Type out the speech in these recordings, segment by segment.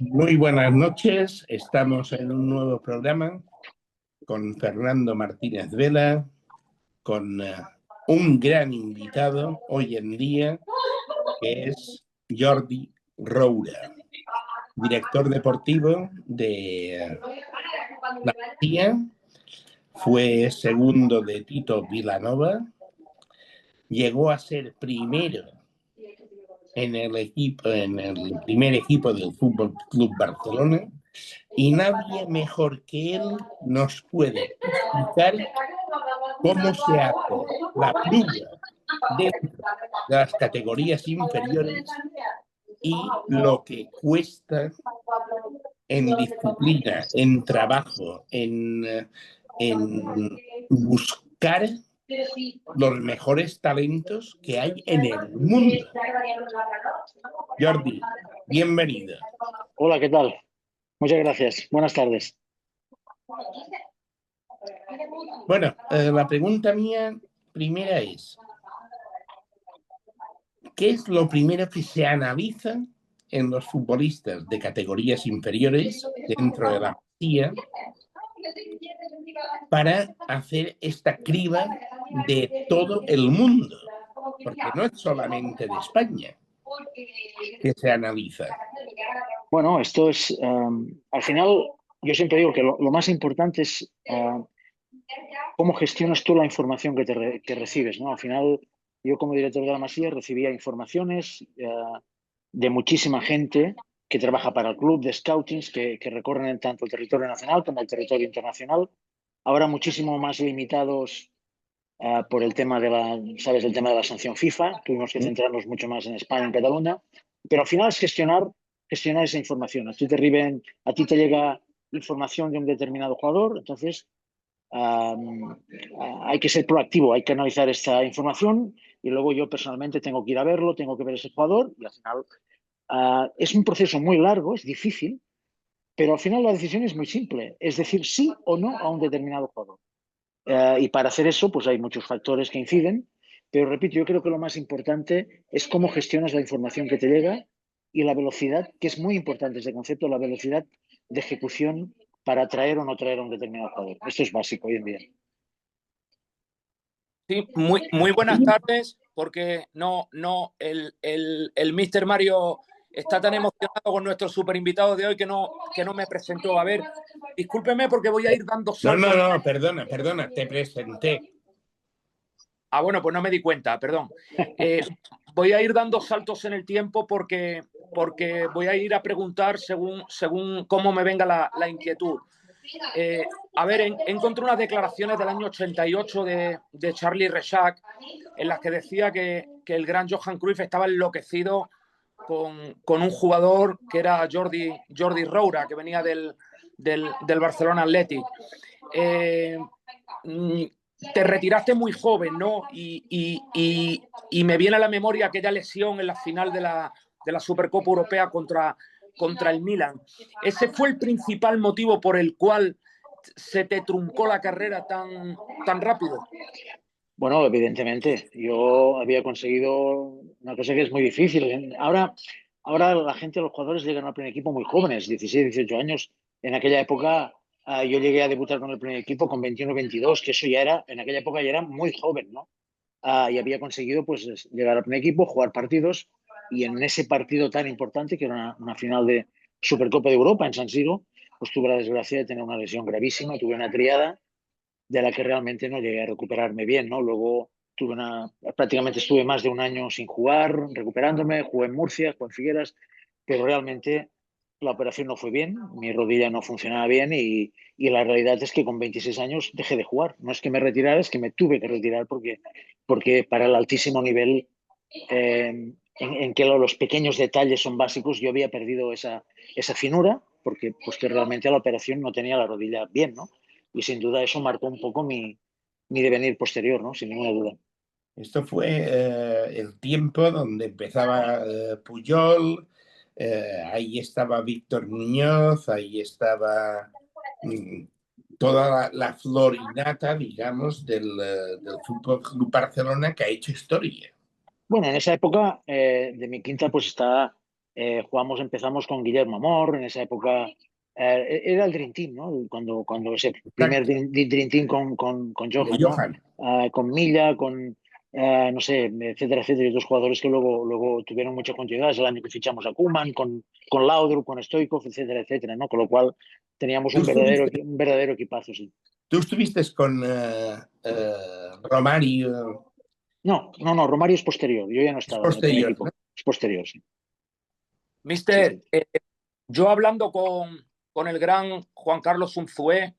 Muy buenas noches, estamos en un nuevo programa con Fernando Martínez Vela, con un gran invitado hoy en día, que es Jordi Roura, director deportivo de la Masía, fue segundo de Tito Vilanova, llegó a ser primero en el primer equipo del Fútbol Club Barcelona, y nadie mejor que él nos puede explicar cómo se hace la prueba dentro de las categorías inferiores y lo que cuesta en disciplina, en trabajo, en buscar los mejores talentos que hay en el mundo. Jordi, bienvenido. Hola, ¿qué tal? Muchas gracias. Buenas tardes. Bueno, la pregunta mía primera es, ¿qué es lo primero que se analiza en los futbolistas de categorías inferiores dentro de la Masía para hacer esta criba de todo el mundo? Porque no es solamente de España que se analiza. Bueno, esto es, al final, yo siempre digo que lo más importante es cómo gestionas tú la información que recibes, ¿no? Al final, yo como director de la Masía recibía informaciones de muchísima gente que trabaja para el club, de scoutings que recorren tanto el territorio nacional como el territorio internacional. Ahora muchísimo más limitados por el tema de ¿sabes? El tema de la sanción FIFA. Tuvimos que centrarnos mucho más en España, en Cataluña. Pero al final es gestionar esa información. A ti te llega información de un determinado jugador, entonces hay que ser proactivo, hay que analizar esta información y luego yo personalmente tengo que ir a verlo, tengo que ver ese jugador y al final es un proceso muy largo, es difícil, pero al final la decisión es muy simple, es decir sí o no a un determinado jugador. Y para hacer eso, pues hay muchos factores que inciden, pero repito, yo creo que lo más importante es cómo gestionas la información que te llega y la velocidad, que es muy importante ese concepto, la velocidad de ejecución para traer o no traer a un determinado jugador. Esto es básico hoy en día. Sí, muy buenas tardes, porque el Mr. Mario está tan emocionado con nuestro super invitado de hoy que no me presentó. A ver, discúlpeme porque voy a ir dando saltos. No, perdona, te presenté. Ah, bueno, pues no me di cuenta, perdón. Voy a ir dando saltos en el tiempo porque voy a ir a preguntar según cómo me venga la inquietud. A ver, encontré unas declaraciones del año 88 de Charlie Rexach en las que decía que el gran Johan Cruyff estaba enloquecido con un jugador que era Jordi Roura, que venía del Barcelona Athletic. Te retiraste muy joven, ¿no? Y me viene a la memoria aquella lesión en la final de la Supercopa Europea contra el Milan. ¿Ese fue el principal motivo por el cual se te truncó la carrera tan rápido? Bueno, evidentemente, yo había conseguido una cosa que es muy difícil. Ahora la gente, los jugadores llegan al primer equipo muy jóvenes, 16, 18 años. En aquella época yo llegué a debutar con el primer equipo con 21, 22, que eso ya era, en aquella época ya era muy joven, ¿no? Y había conseguido pues llegar al primer equipo, jugar partidos, y en ese partido tan importante, que era una final de Supercopa de Europa en San Siro, pues tuve la desgracia de tener una lesión gravísima, tuve una triada de la que realmente no llegué a recuperarme bien, ¿no? Luego prácticamente estuve más de un año sin jugar, recuperándome, jugué en Murcia, jugué en Figueras, pero realmente la operación no fue bien, mi rodilla no funcionaba bien y la realidad es que con 26 años dejé de jugar. No es que me retirara, es que me tuve que retirar porque para el altísimo nivel en que los pequeños detalles son básicos, yo había perdido esa finura porque pues que realmente la operación no tenía la rodilla bien, ¿no? Y sin duda eso marcó un poco mi devenir posterior, ¿no? Sin ninguna duda. Esto fue el tiempo donde empezaba Puyol, ahí estaba Víctor Muñoz, ahí estaba toda la florinata, digamos, del Fútbol Club Barcelona, que ha hecho historia. Bueno, en esa época de mi quinta pues está empezamos con Guillermo Amor, en esa época era el Dream Team, ¿no? Cuando ese primer Dream Team con Johan, ¿no? Con Milla, no sé, etcétera, etcétera, y otros jugadores que luego tuvieron mucha continuidad. Es el año que fichamos a Koeman, con Laudrup, con Stoichkov, etcétera, etcétera, ¿no? Con lo cual teníamos un verdadero equipazo, sí. ¿Tú estuviste con Romario? No, Romario es posterior. Yo ya no estaba en el primer equipo. ¿No? Es posterior, sí. Mister, sí. Yo hablando con el gran Juan Carlos Unzué,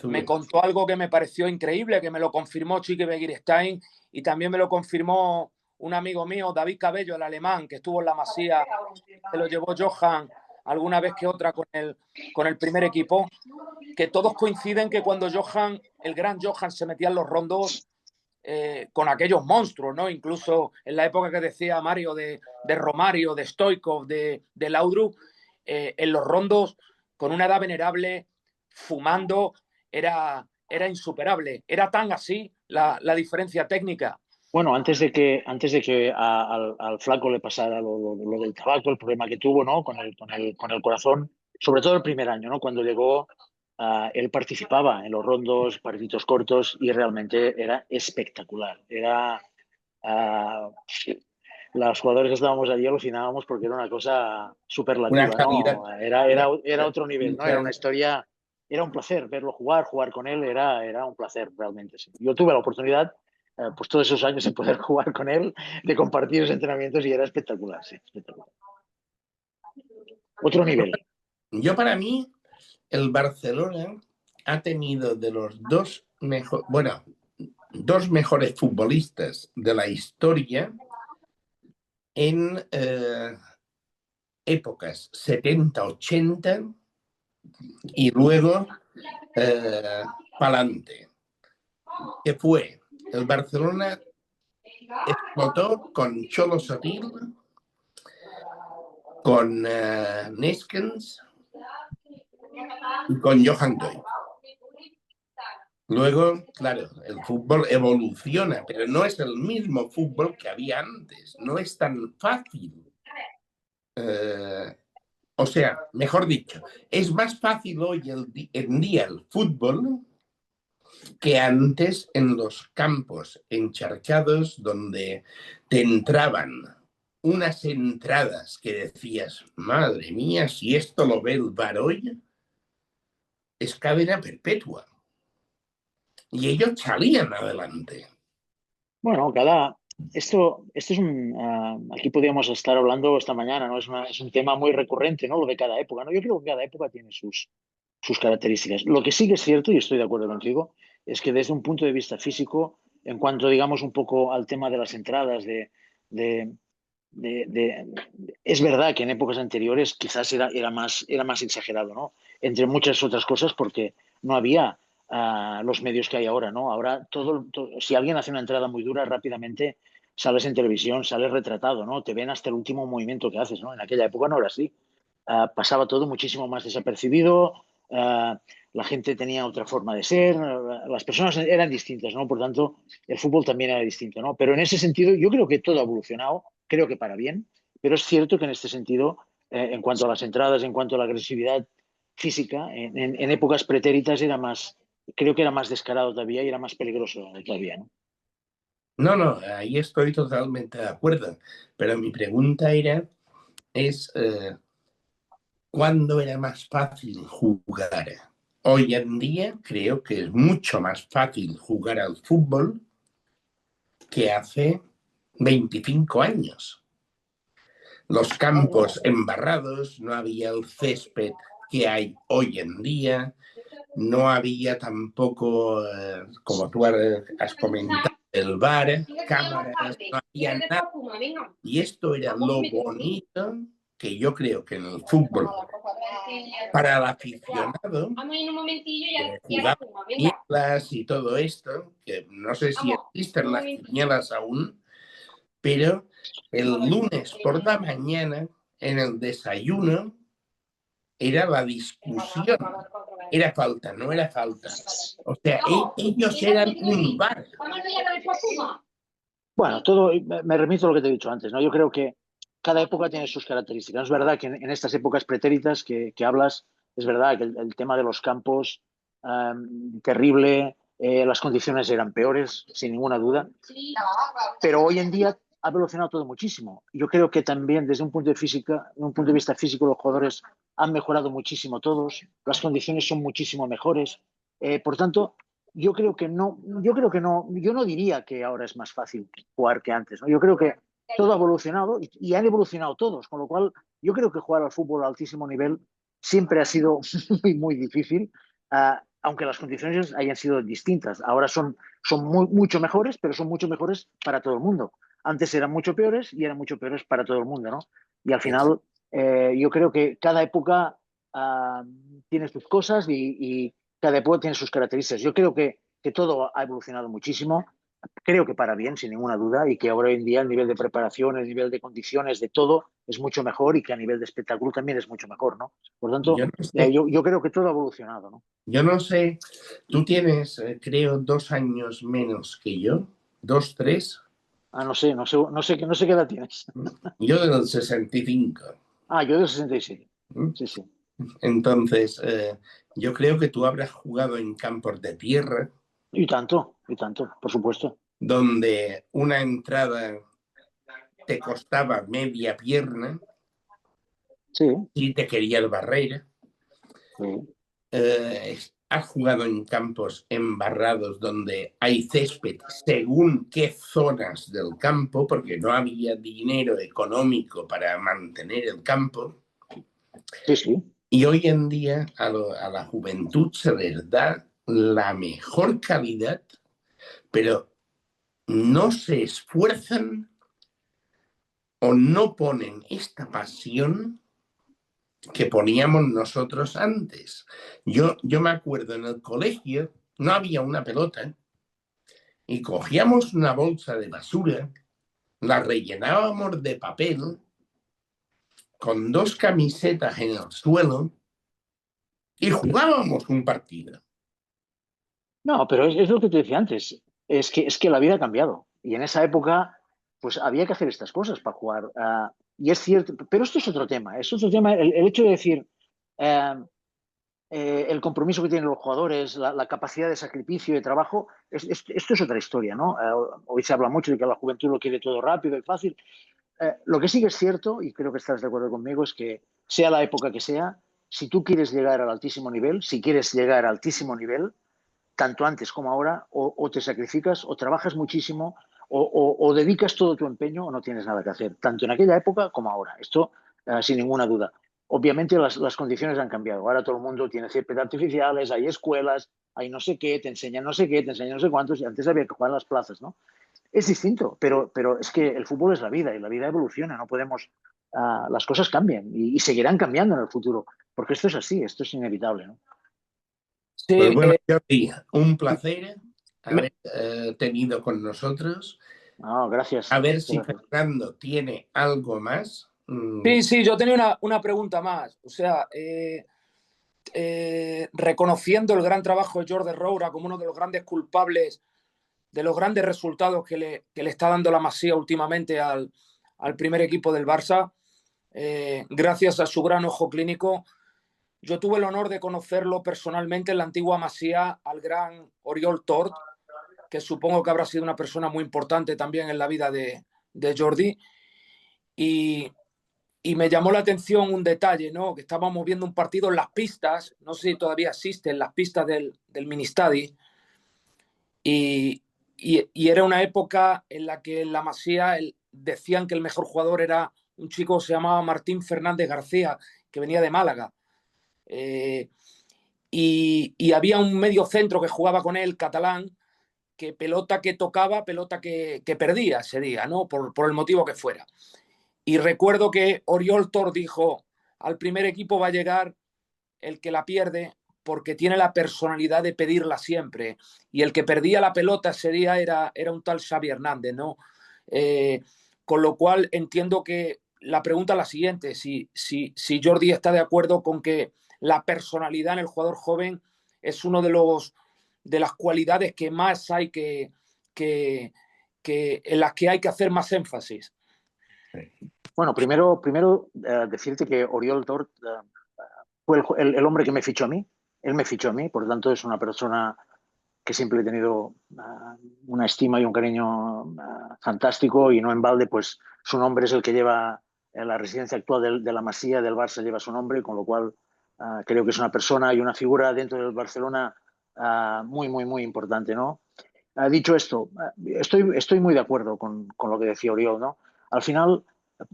me contó algo que me pareció increíble, que me lo confirmó Chiqui Begiristain y también me lo confirmó un amigo mío, David Cabello, el alemán, que estuvo en la Masía, se lo llevó Johan alguna vez que otra con el primer equipo, que todos coinciden que cuando Johan, el gran Johan, se metía en los rondos con aquellos monstruos, ¿no? Incluso en la época que decía Mario de Romario, de Stoichkov, de Laudrup, en los rondos, con una edad venerable, fumando, era insuperable. Era tan así la diferencia técnica. Bueno, antes de que al flaco le pasara lo del tabaco, el problema que tuvo, ¿no? con el corazón, sobre todo el primer año, ¿no? Cuando llegó, él participaba en los rondos, partidos cortos, y realmente era espectacular. Los jugadores que estábamos allí alucinábamos porque era una cosa superlativa, ¿no? Era otro nivel, ¿no? Era una historia, era un placer verlo jugar con él, era un placer realmente. Sí. Yo tuve la oportunidad, pues todos esos años, de poder jugar con él, de compartir los entrenamientos, y era espectacular, sí, espectacular. Otro nivel. Yo, para mí, el Barcelona ha tenido de los dos mejores futbolistas de la historia en épocas 70-80 y luego pa'lante, que fue el Barcelona explotó con Cholo Sotil, con Neskens y con Johan Cruyff. Luego, claro, el fútbol evoluciona, pero no es el mismo fútbol que había antes. No es tan fácil. O sea, mejor dicho, es más fácil hoy en día el fútbol que antes en los campos encharcados, donde te entraban unas entradas que decías, madre mía, si esto lo ve el VAR hoy, es cadena perpetua. Y ellos salían adelante. Bueno, esto es aquí podríamos estar hablando esta mañana, ¿no? Es un tema muy recurrente, ¿no? Lo de cada época, ¿no? Yo creo que cada época tiene sus características. Lo que sí que es cierto, y estoy de acuerdo contigo, es que desde un punto de vista físico, en cuanto, digamos, un poco al tema de las entradas, es verdad que en épocas anteriores quizás era más exagerado, ¿no? Entre muchas otras cosas, porque no había los medios que hay ahora, ¿no? Ahora si alguien hace una entrada muy dura, rápidamente sales en televisión, sales retratado, ¿no? Te ven hasta el último movimiento que haces, ¿no? En aquella época no era así. Pasaba todo muchísimo más desapercibido, la gente tenía otra forma de ser, las personas eran distintas, ¿no? Por tanto, el fútbol también era distinto, ¿no? Pero en ese sentido, yo creo que todo ha evolucionado, creo que para bien, pero es cierto que en este sentido, en cuanto a las entradas, en cuanto a la agresividad física, en épocas pretéritas creo que era más descarado todavía y era más peligroso todavía, ¿no? No, ahí estoy totalmente de acuerdo, pero mi pregunta es ¿cuándo era más fácil jugar? Hoy en día creo que es mucho más fácil jugar al fútbol que hace 25 años. Los campos embarrados, no había el césped que hay hoy en día, no había tampoco, como tú has comentado, el VAR, cámaras, no había nada. Y esto era lo bonito que yo creo que en el fútbol, para el aficionado, jugar quinielas y todo esto, que no sé si existen las quinielas aún, pero el lunes por la mañana, en el desayuno, era la discusión. Era falta, no era falta. O sea, ellos eran un VAR. Bueno, me remito a lo que te he dicho antes, ¿no? Yo creo que cada época tiene sus características. Es verdad que en estas épocas pretéritas que hablas, es verdad que el tema de los campos, terrible, las condiciones eran peores, sin ninguna duda. Pero hoy en día ha evolucionado todo muchísimo. Yo creo que también desde un punto de vista físico, los jugadores han mejorado muchísimo todos, las condiciones son muchísimo mejores. Por tanto, yo no diría que ahora es más fácil jugar que antes, ¿no? Yo creo que todo ha evolucionado y han evolucionado todos, con lo cual yo creo que jugar al fútbol a altísimo nivel siempre ha sido muy, muy difícil, aunque las condiciones hayan sido distintas. Ahora son mucho mejores, pero son mucho mejores para todo el mundo. Antes eran mucho peores y eran mucho peores para todo el mundo, ¿no? Y al final, yo creo que cada época tiene sus cosas y cada época tiene sus características. Yo creo que todo ha evolucionado muchísimo, creo que para bien, sin ninguna duda, y que ahora hoy en día el nivel de preparación, el nivel de condiciones, de todo, es mucho mejor y que a nivel de espectáculo también es mucho mejor, ¿no? Por tanto, Yo no sé, yo creo que todo ha evolucionado, ¿no? yo no sé, tú tienes, creo, 2 años menos que yo, 2, 3. No sé qué edad tienes. Yo del 65. Yo del 67. ¿Mm? Sí, sí. Entonces, yo creo que tú habrás jugado en campos de tierra, Y tanto, por supuesto. donde una entrada te costaba media pierna Sí, y te querías barrera. sí. Has jugado en campos embarrados donde hay césped según qué zonas del campo, porque no había dinero económico para mantener el campo. Sí, sí. Y hoy en día a la juventud se les da la mejor calidad, pero no se esfuerzan o no ponen esta pasión que poníamos nosotros antes. Yo me acuerdo en el colegio, no había una pelota y cogíamos una bolsa de basura, la rellenábamos de papel con 2 camisetas en el suelo y jugábamos un partido. No, pero es lo que te decía antes. Es que la vida ha cambiado. Y en esa época, pues había que hacer estas cosas para jugar. Y es cierto, pero esto es otro tema. Es otro tema el hecho de decir eh, el compromiso que tienen los jugadores, la capacidad de sacrificio y de trabajo. Esto es otra historia, ¿no? Hoy se habla mucho de que la juventud lo quiere todo rápido y fácil. Lo que sí que es cierto, y creo que estás de acuerdo conmigo, es que sea la época que sea, si tú quieres llegar al altísimo nivel, si quieres llegar al altísimo nivel, tanto antes como ahora, o te sacrificas, o trabajas muchísimo, o dedicas todo tu empeño, o no tienes nada que hacer, tanto en aquella época como ahora. Esto sin ninguna duda. Obviamente las condiciones han cambiado. Ahora todo el mundo tiene césped artificiales, hay escuelas, hay no sé qué, te enseñan no sé qué, te enseñan no sé cuántos, y antes había que jugar en las plazas, ¿no? Es distinto, pero es que el fútbol es la vida y la vida evoluciona, no podemos, las cosas cambian y seguirán cambiando en el futuro, porque esto es así, esto es inevitable, ¿no? Pues Sí, bueno, Jordi, un placer me- haber tenido con nosotros. No, A gracias. ver si Gracias. Fernando tiene algo más. sí, yo tenía una pregunta más. O sea, reconociendo el gran trabajo de Jordi Roura como uno de los grandes culpables de los grandes resultados que le está dando la Masía últimamente al primer equipo del Barça, gracias a su gran ojo clínico. Yo tuve el honor de conocerlo personalmente en la antigua Masía al gran Oriol Tort, que supongo que habrá sido una persona muy importante también en la vida de Jordi. Y, y me llamó la atención un detalle, ¿no? Que estábamos viendo un partido en las pistas, no sé si todavía existen las pistas del Ministadi, y era una época en la que en la Masía decían que el mejor jugador era un chico que se llamaba Martín Fernández García, que venía de Málaga. Y había un medio centro que jugaba con él, catalán, que pelota que tocaba, pelota que perdía ese día, ¿no? Por el motivo que fuera. Y recuerdo que Oriol Tor dijo, al primer equipo va a llegar el que la pierde porque tiene la personalidad de pedirla siempre. Y el que perdía la pelota ese día era un tal Xavi Hernández, ¿no? Con lo cual entiendo que la pregunta es la siguiente, si Jordi está de acuerdo con que la personalidad en el jugador joven es uno de las cualidades que más hay que en las que hay que hacer más énfasis. Bueno, primero decirte que Oriol Tort fue el hombre que me fichó a mí. Él me fichó a mí, por lo tanto es una persona que siempre he tenido una estima y un cariño fantástico, y no en balde, pues su nombre es el que lleva la residencia actual de la Masía del Barça, lleva su nombre, con lo cual creo que es una persona y una figura dentro del Barcelona muy, muy, muy importante, ¿no? Dicho esto, estoy muy de acuerdo con lo que decía Oriol, ¿no? Al final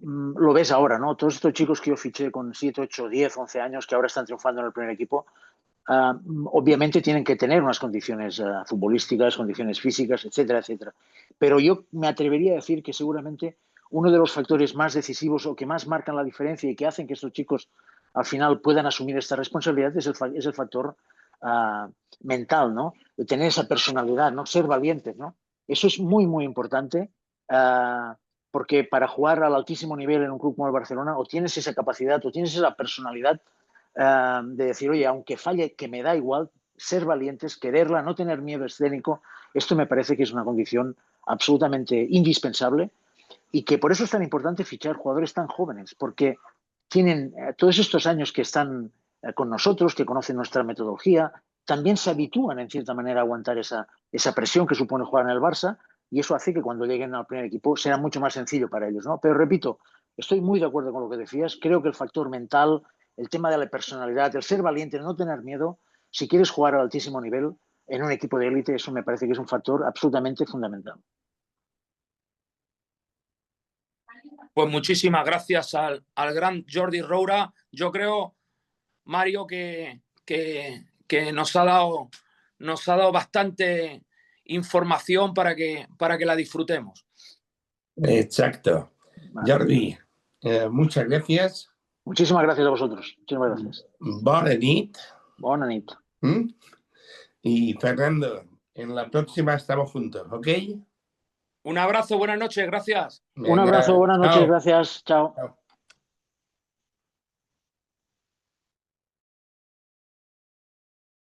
lo ves ahora, ¿no? Todos estos chicos que yo fiché con 7, 8, 10, 11 años que ahora están triunfando en el primer equipo, obviamente tienen que tener unas condiciones futbolísticas, condiciones físicas, etcétera, etcétera. Pero yo me atrevería a decir que seguramente uno de los factores más decisivos o que más marcan la diferencia y que hacen que estos chicos al final puedan asumir esta responsabilidad es el factor mental, ¿no? De tener esa personalidad, ¿no? Ser valientes, ¿no? Eso es muy, muy importante, porque para jugar al altísimo nivel en un club como el Barcelona, o tienes esa capacidad o tienes esa personalidad de decir, oye, aunque falle, que me da igual, ser valientes, quererla, no tener miedo escénico. Esto me parece que es una condición absolutamente indispensable, y que por eso es tan importante fichar jugadores tan jóvenes, porque tienen todos estos años que están con nosotros, que conocen nuestra metodología, también se habitúan en cierta manera a aguantar esa presión que supone jugar en el Barça, y eso hace que cuando lleguen al primer equipo sea mucho más sencillo para ellos, ¿no? Pero repito, estoy muy de acuerdo con lo que decías. Creo que el factor mental, el tema de la personalidad, el ser valiente, el no tener miedo, si quieres jugar al altísimo nivel en un equipo de élite, eso me parece que es un factor absolutamente fundamental. Pues muchísimas gracias al gran Jordi Roura. Yo creo, Mario, que nos ha dado bastante información para que la disfrutemos. Exacto. Jordi, muchas gracias. Muchísimas gracias a vosotros. Muchísimas gracias. Bona nit. Bona nit. Y Fernando, en la próxima estamos juntos, ¿ok? Un abrazo, buenas noches, gracias. Un abrazo, buenas noches, gracias. Chao.